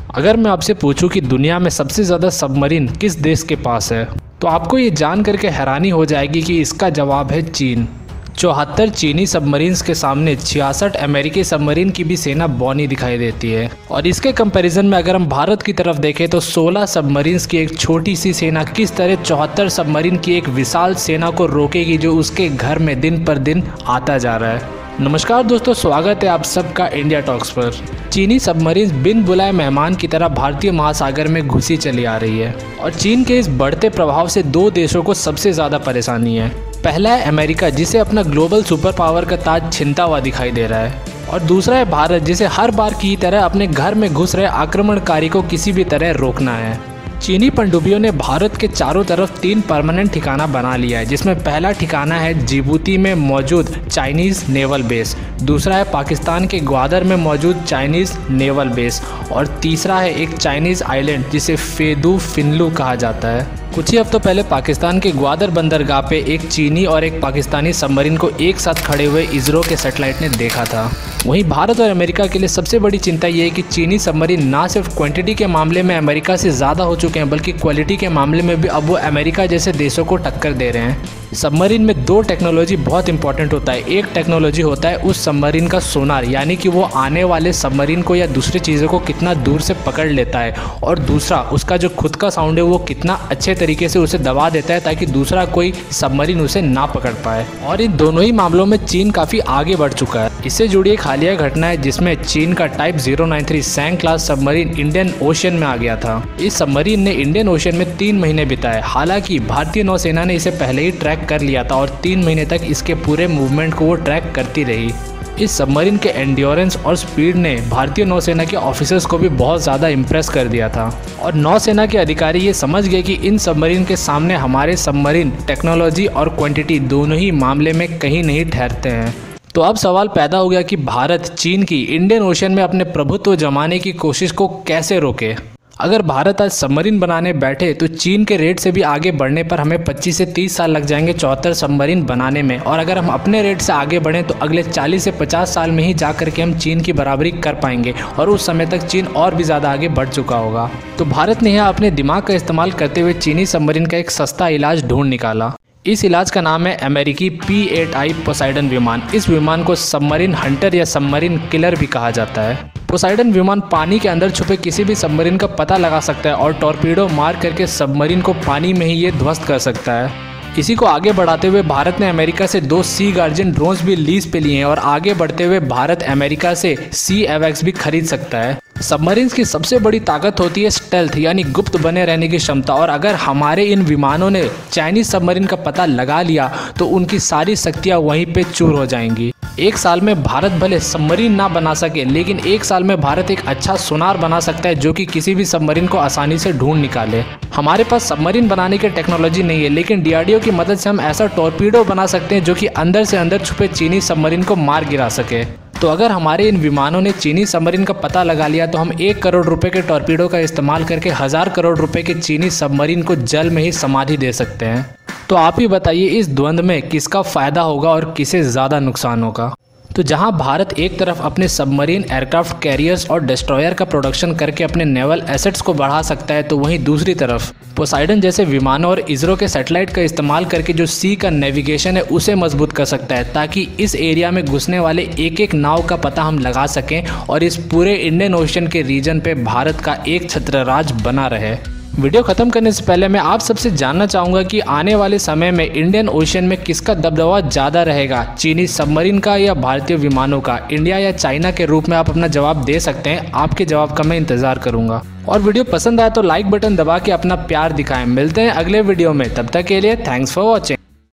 अगर मैं आपसे पूछूं कि दुनिया में सबसे ज़्यादा सबमरीन किस देश के पास है, तो आपको ये जान करके हैरानी हो जाएगी कि इसका जवाब है चीन। 74 चीनी सबमरीन्स के सामने 66 अमेरिकी सबमरीन की भी सेना बौनी दिखाई देती है। और इसके कंपैरिजन में अगर हम भारत की तरफ देखें तो 16 सबमरीन्स की एक छोटी सी सेना किस तरह 74 सबमरीन की एक विशाल सेना को रोकेगी जो उसके घर में दिन पर दिन आता जा रहा है। नमस्कार दोस्तों, स्वागत है आप सबका इंडिया टॉक्स पर। चीनी सबमरीन्स बिन बुलाए मेहमान की तरह भारतीय महासागर में घुसी चली आ रही है और चीन के इस बढ़ते प्रभाव से दो देशों को सबसे ज़्यादा परेशानी है। पहला है अमेरिका, जिसे अपना ग्लोबल सुपर पावर का ताज छिनता हुआ दिखाई दे रहा है, और दूसरा है भारत, जिसे हर बार की तरह अपने घर में घुस रहे आक्रमणकारी को किसी भी तरह रोकना है। चीनी पनडुब्बियों ने भारत के चारों तरफ 3 परमानेंट ठिकाना बना लिया है, जिसमें पहला ठिकाना है जिबूती में मौजूद चाइनीज़ नेवल बेस, दूसरा है पाकिस्तान के ग्वादर में मौजूद चाइनीज़ नेवल बेस, और तीसरा है एक चाइनीज़ आइलैंड जिसे फेदू फिनलू कहा जाता है। कुछ ही हफ्तों पहले पाकिस्तान के ग्वादर बंदरगाह पे एक चीनी और एक पाकिस्तानी सबमरीन को एक साथ खड़े हुए इसरो के सैटेलाइट ने देखा था। वहीं भारत और अमेरिका के लिए सबसे बड़ी चिंता ये है कि चीनी सबमरीन ना सिर्फ क्वांटिटी के मामले में अमेरिका से ज़्यादा हो चुके हैं, बल्कि क्वालिटी के मामले में भी अब वो अमेरिका जैसे देशों को टक्कर दे रहे हैं। सबमरीन में 2 टेक्नोलॉजी बहुत इंपॉर्टेंट होता है। एक टेक्नोलॉजी होता है उस सबमरीन का सोनार, यानी कि वो आने वाले सबमरीन को या दूसरी चीज़ों को कितना दूर से पकड़ लेता है, और दूसरा उसका जो खुद का साउंड है वो कितना अच्छे तरीके से उसे दबा देता है ताकि दूसरा कोई सबमरीन उसे ना पकड़ पाए। और इन दोनों ही मामलों में चीन काफ़ी आगे बढ़ चुका है। इससे जुड़ी एक हालिया घटना है जिसमें चीन का type 093 सैंग class submarine Indian ocean में आ गया था। इस सबमरीन ने इंडियन ओशन में 3 महीने बिताए। हालांकि भारतीय नौसेना ने इसे पहले ही ट्रैक कर लिया था और 3 महीने तक इसके पूरे मूवमेंट को वो ट्रैक करती रही। इस सबमरीन के एंड्योरेंस और स्पीड ने भारतीय नौसेना के ऑफिसर्स को भी बहुत ज़्यादा इम्प्रेस कर दिया था, और नौसेना के अधिकारी ये समझ गए कि इन सबमरीन के सामने हमारे सबमरीन टेक्नोलॉजी और क्वांटिटी दोनों ही मामले में कहीं नहीं ठहरते हैं। तो अब सवाल पैदा हो गया कि भारत चीन की इंडियन ओशन में अपने प्रभुत्व जमाने की कोशिश को कैसे रोके। अगर भारत आज सबमरीन बनाने बैठे तो चीन के रेट से भी आगे बढ़ने पर हमें 25 से 30 साल लग जाएंगे 74 सबमरीन बनाने में, और अगर हम अपने रेट से आगे बढ़ें तो अगले 40 से 50 साल में ही जा करके हम चीन की बराबरी कर पाएंगे, और उस समय तक चीन और भी ज़्यादा आगे बढ़ चुका होगा। तो भारत ने यहाँ अपने दिमाग का इस्तेमाल करते हुए चीनी सबमरीन का एक सस्ता इलाज ढूंढ निकाला। इस इलाज का नाम है अमेरिकी P-8I पोसाइडन विमान। इस विमान को सबमरीन हंटर या सबमरीन किलर भी कहा जाता है। पोसाइडन विमान पानी के अंदर छुपे किसी भी सबमरीन का पता लगा सकता है और टॉर्पीडो मार करके सबमरीन को पानी में ही ये ध्वस्त कर सकता है। इसी को आगे बढ़ाते हुए भारत ने अमेरिका से 2 सी गार्जियन ड्रोन्स भी लीज पे लिए हैं, और आगे बढ़ते हुए भारत अमेरिका से सी एवैक्स भी खरीद सकता है। सबमरीन्स की सबसे बड़ी ताकत होती है स्टेल्थ, यानी गुप्त बने रहने की क्षमता, और अगर हमारे इन विमानों ने चाइनीज सबमरीन का पता लगा लिया तो उनकी सारी शक्तियां वहीं पे चूर हो जाएंगी। एक साल में भारत भले सबमरीन ना बना सके, लेकिन एक साल में भारत एक अच्छा सोनार बना सकता है जो कि किसी भी सबमरीन को आसानी से ढूंढ निकाले। हमारे पास सबमरीन बनाने की टेक्नोलॉजी नहीं है, लेकिन DRDO की मदद से हम ऐसा टॉर्पीडो बना सकते हैं जो कि अंदर से अंदर छुपे चीनी सबमरीन को मार गिरा सके। तो अगर हमारे इन विमानों ने चीनी सबमरीन का पता लगा लिया तो हम 1 करोड़ रुपए के टॉर्पीडो का इस्तेमाल करके 1000 करोड़ रुपए के चीनी सबमरीन को जल में ही समाधि दे सकते हैं। तो आप ही बताइए इस द्वंद्व में किसका फायदा होगा और किसे ज़्यादा नुकसान होगा। तो जहां भारत एक तरफ अपने सबमरीन, एयरक्राफ्ट कैरियर्स और डिस्ट्रॉयर का प्रोडक्शन करके अपने नेवल एसेट्स को बढ़ा सकता है, तो वहीं दूसरी तरफ पोसाइडन जैसे विमानों और इसरो के सैटेलाइट का इस्तेमाल करके जो सी का नेविगेशन है उसे मजबूत कर सकता है, ताकि इस एरिया में घुसने वाले एक एक नाव का पता हम लगा सकें और इस पूरे इंडियन ओशन के रीजन पे भारत का एक छत्रराज बना रहे। वीडियो खत्म करने से पहले मैं आप सबसे जानना चाहूँगा कि आने वाले समय में इंडियन ओशन में किसका दबदबा ज़्यादा रहेगा, चीनी सबमरीन का या भारतीय विमानों का। इंडिया या चाइना के रूप में आप अपना जवाब दे सकते हैं। आपके जवाब का मैं इंतज़ार करूँगा। और वीडियो पसंद आया तो लाइक बटन दबा के अपना प्यार दिखाएं। मिलते हैं अगले वीडियो में, तब तक के लिए थैंक्स फॉर वॉचिंग।